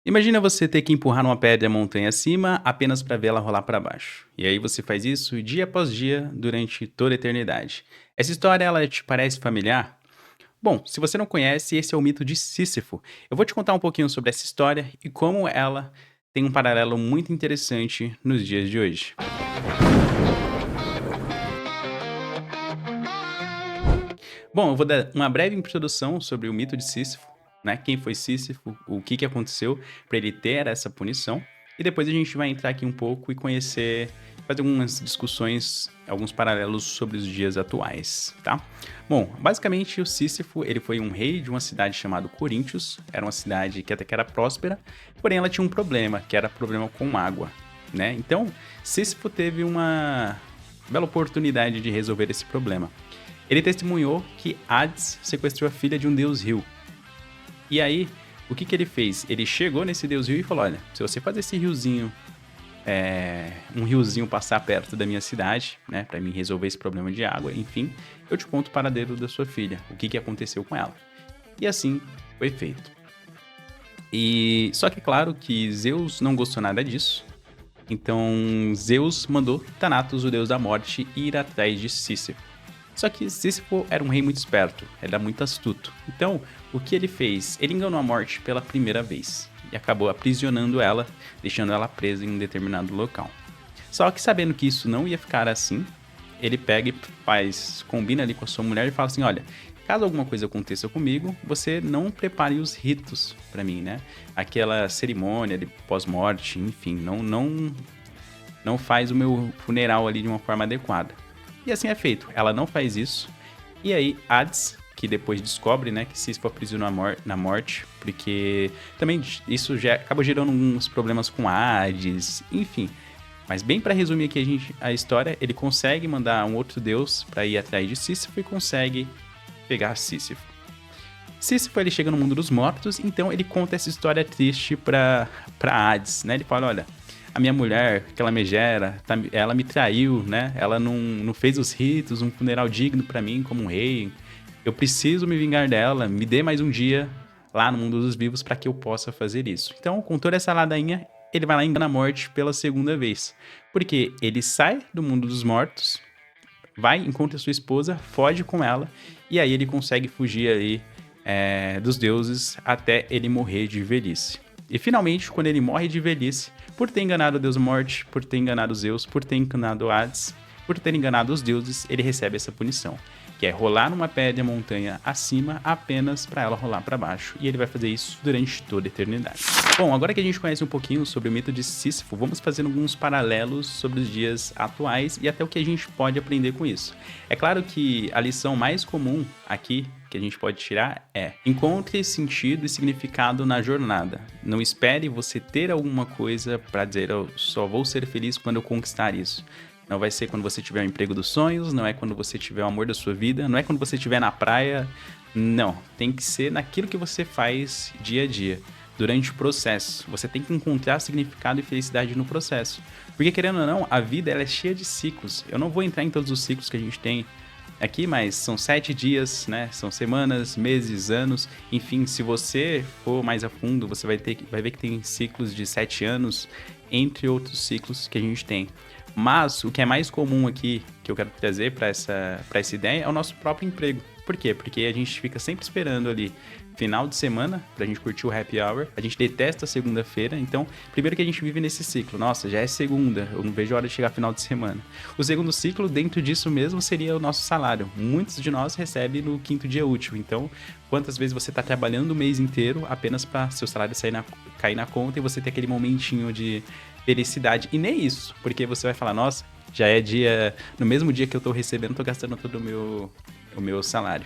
Imagina você ter que empurrar uma pedra montanha acima apenas para vê-la rolar para baixo. E aí você faz isso dia após dia durante toda a eternidade. Essa história ela te parece familiar? Bom, se você não conhece, esse é o mito de Sísifo. Eu vou te contar um pouquinho sobre essa história e como ela tem um paralelo muito interessante nos dias de hoje. Bom, eu vou dar uma breve introdução sobre o mito de Sísifo, né? Quem foi Sísifo, o que aconteceu para ele ter essa punição. E depois a gente vai entrar aqui um pouco e conhecer, fazer algumas discussões, alguns paralelos sobre os dias atuais, tá? Bom, basicamente o Sísifo, ele foi um rei de uma cidade chamada Coríntios. Era uma cidade que até que era próspera, porém ela tinha um problema, que era problema com água, né? Então, Sísifo teve uma bela oportunidade de resolver esse problema. Ele testemunhou que Hades sequestrou a filha de um deus rio. E aí, o que ele fez? Ele chegou nesse deus rio e falou, olha, se você fazer esse riozinho, um riozinho passar perto da minha cidade, né, pra mim resolver esse problema de água, enfim, eu te conto o paradeiro da sua filha, o que aconteceu com ela. E assim foi feito. E só que claro que Zeus não gostou nada disso. Então Zeus mandou Thanatos, o deus da morte, ir atrás de Sísifo. Só que Sísifo era um rei muito esperto, ele era muito astuto. Então, o que ele fez? Ele enganou a morte pela primeira vez e acabou aprisionando ela, deixando ela presa em um determinado local. Só que sabendo que isso não ia ficar assim, ele pega e combina ali com a sua mulher e fala assim, olha, caso alguma coisa aconteça comigo, você não prepare os ritos pra mim, né? Aquela cerimônia de pós-morte, enfim, não faz o meu funeral ali de uma forma adequada. E assim é feito. Ela não faz isso. E aí, Hades, que depois descobre, né, que Sísifo aprisionou na morte, porque também isso já acaba gerando alguns problemas com Hades, enfim. Mas bem para resumir aqui a história, ele consegue mandar um outro deus para ir atrás de Sísifo e consegue pegar Sísifo. Sísifo ele chega no mundo dos mortos, então ele conta essa história triste para Hades, né? Ele fala, olha, a minha mulher, aquela megera, ela me traiu, né? Ela não fez os ritos, um funeral digno pra mim como um rei. Eu preciso me vingar dela, me dê mais um dia lá no mundo dos vivos pra que eu possa fazer isso. Então, com toda essa ladainha, ele vai lá e engana a morte pela segunda vez. Porque ele sai do mundo dos mortos, vai, encontra sua esposa, foge com ela, e aí ele consegue fugir aí dos deuses até ele morrer de velhice. E finalmente, quando ele morre de velhice, por ter enganado o deus morte, por ter enganado Zeus, por ter enganado Hades, por ter enganado os deuses, ele recebe essa punição, que é rolar numa pedra montanha acima apenas para ela rolar para baixo, e ele vai fazer isso durante toda a eternidade. Bom, agora que a gente conhece um pouquinho sobre o mito de Sísifo, vamos fazer alguns paralelos sobre os dias atuais e até o que a gente pode aprender com isso. É claro que a lição mais comum aqui que a gente pode tirar é: encontre sentido e significado na jornada. Não espere você ter alguma coisa para dizer, eu só vou ser feliz quando eu conquistar isso. Não vai ser quando você tiver o emprego dos sonhos, não é quando você tiver o amor da sua vida, não é quando você estiver na praia. Não, tem que ser naquilo que você faz dia a dia, durante o processo. Você tem que encontrar significado e felicidade no processo. Porque, querendo ou não, a vida ela é cheia de ciclos. Eu não vou entrar em todos os ciclos que a gente tem aqui, mas são 7 dias, né? São semanas, meses, anos. Enfim, se você for mais a fundo, você vai ver que tem ciclos de 7 anos, entre outros ciclos que a gente tem. Mas o que é mais comum aqui, que eu quero trazer para essa ideia, é o nosso próprio emprego. Por quê? Porque a gente fica sempre esperando ali final de semana pra gente curtir o happy hour. A gente detesta a segunda-feira, então primeiro que a gente vive nesse ciclo. Nossa, já é segunda, eu não vejo a hora de chegar final de semana. O segundo ciclo, dentro disso mesmo, seria o nosso salário. Muitos de nós recebem no 5º dia útil. Então, quantas vezes você tá trabalhando o mês inteiro apenas para seu salário cair na conta e você ter aquele momentinho de felicidade? E nem isso, porque você vai falar, nossa, já é dia, no mesmo dia que eu tô recebendo, tô gastando todo o meu salário.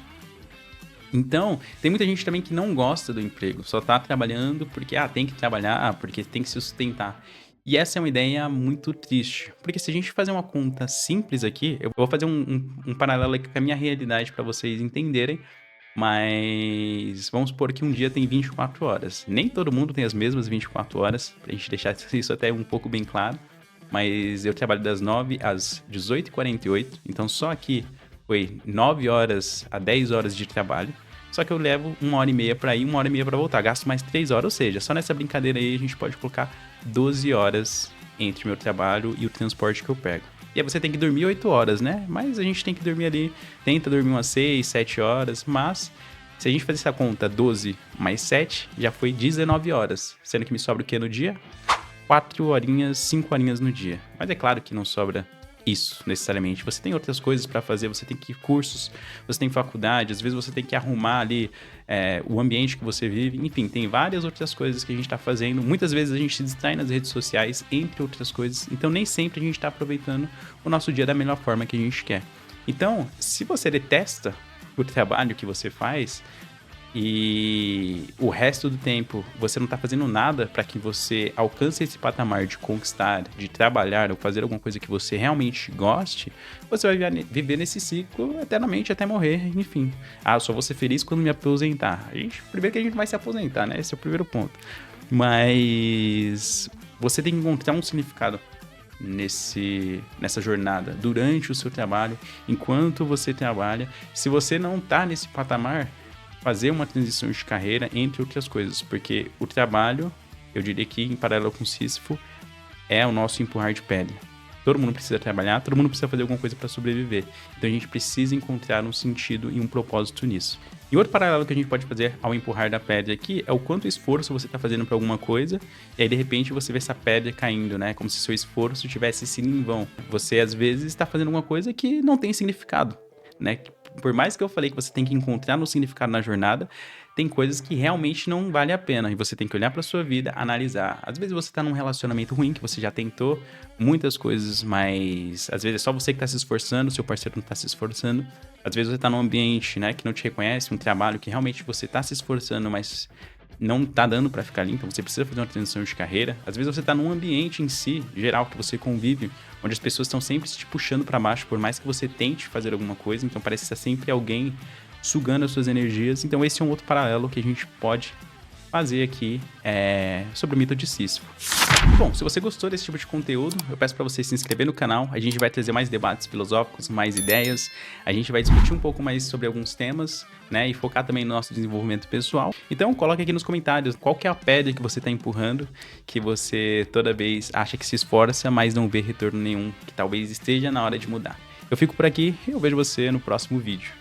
Então, tem muita gente também que não gosta do emprego, só tá trabalhando porque tem que trabalhar, porque tem que se sustentar. E essa é uma ideia muito triste, porque se a gente fazer uma conta simples aqui, eu vou fazer um paralelo aqui com a minha realidade para vocês entenderem, mas vamos supor que um dia tem 24 horas. Nem todo mundo tem as mesmas 24 horas, pra gente deixar isso até um pouco bem claro, mas eu trabalho das 9 às 18h48, então só aqui foi 9 horas a 10 horas de trabalho. só que eu levo 1h30 para ir, 1h30 para voltar. Gasto mais 3 horas, ou seja, só nessa brincadeira aí a gente pode colocar 12 horas entre o meu trabalho e o transporte que eu pego. E aí você tem que dormir 8 horas, né? Mas a gente tem que dormir ali, tenta dormir umas 6, 7 horas, mas se a gente fazer essa conta 12 mais 7, já foi 19 horas. Sendo que me sobra o que no dia? 4 horinhas, 5 horinhas no dia. Mas é claro que não sobra isso necessariamente. Você tem outras coisas para fazer, você tem que ir cursos, você tem faculdade, às vezes você tem que arrumar ali o ambiente que você vive. Enfim, tem várias outras coisas que a gente está fazendo. Muitas vezes a gente se distrai nas redes sociais, entre outras coisas. Então nem sempre a gente está aproveitando o nosso dia da melhor forma que a gente quer. Então, se você detesta o trabalho que você faz e o resto do tempo você não está fazendo nada para que você alcance esse patamar de conquistar, de trabalhar ou fazer alguma coisa que você realmente goste, você vai viver nesse ciclo eternamente até morrer, enfim. Ah, eu só vou ser feliz quando me aposentar. Primeiro que a gente vai se aposentar, né? Esse é o primeiro ponto. Mas você tem que encontrar um significado nessa jornada, durante o seu trabalho, enquanto você trabalha. Se você não está nesse patamar, fazer uma transição de carreira, entre outras coisas, porque o trabalho, eu diria que em paralelo com o Sísifo, é o nosso empurrar de pedra. Todo mundo precisa trabalhar, todo mundo precisa fazer alguma coisa para sobreviver. Então a gente precisa encontrar um sentido e um propósito nisso. E outro paralelo que a gente pode fazer ao empurrar da pedra aqui é o quanto esforço você está fazendo para alguma coisa, e aí de repente você vê essa pedra caindo, né? Como se seu esforço tivesse sido em vão. Você às vezes está fazendo alguma coisa que não tem significado, né? Por mais que eu falei que você tem que encontrar um significado na jornada, tem coisas que realmente não vale a pena. E você tem que olhar para sua vida, analisar. Às vezes você tá num relacionamento ruim, que você já tentou muitas coisas, mas às vezes é só você que tá se esforçando, seu parceiro não tá se esforçando. Às vezes você tá num ambiente, né, que não te reconhece, um trabalho que realmente você tá se esforçando, mas não tá dando para ficar ali, então você precisa fazer uma transição de carreira. Às vezes você tá num ambiente em si, geral, que você convive, onde as pessoas estão sempre te puxando para baixo, por mais que você tente fazer alguma coisa, então parece estar sempre alguém sugando as suas energias. Então esse é um outro paralelo que a gente pode fazer aqui sobre o mito de Sísifo. Bom, se você gostou desse tipo de conteúdo, eu peço para você se inscrever no canal. A gente vai trazer mais debates filosóficos, mais ideias. A gente vai discutir um pouco mais sobre alguns temas, né? E focar também no nosso desenvolvimento pessoal. Então, coloque aqui nos comentários qual que é a pedra que você está empurrando, que você toda vez acha que se esforça, mas não vê retorno nenhum, que talvez esteja na hora de mudar. Eu fico por aqui e eu vejo você no próximo vídeo.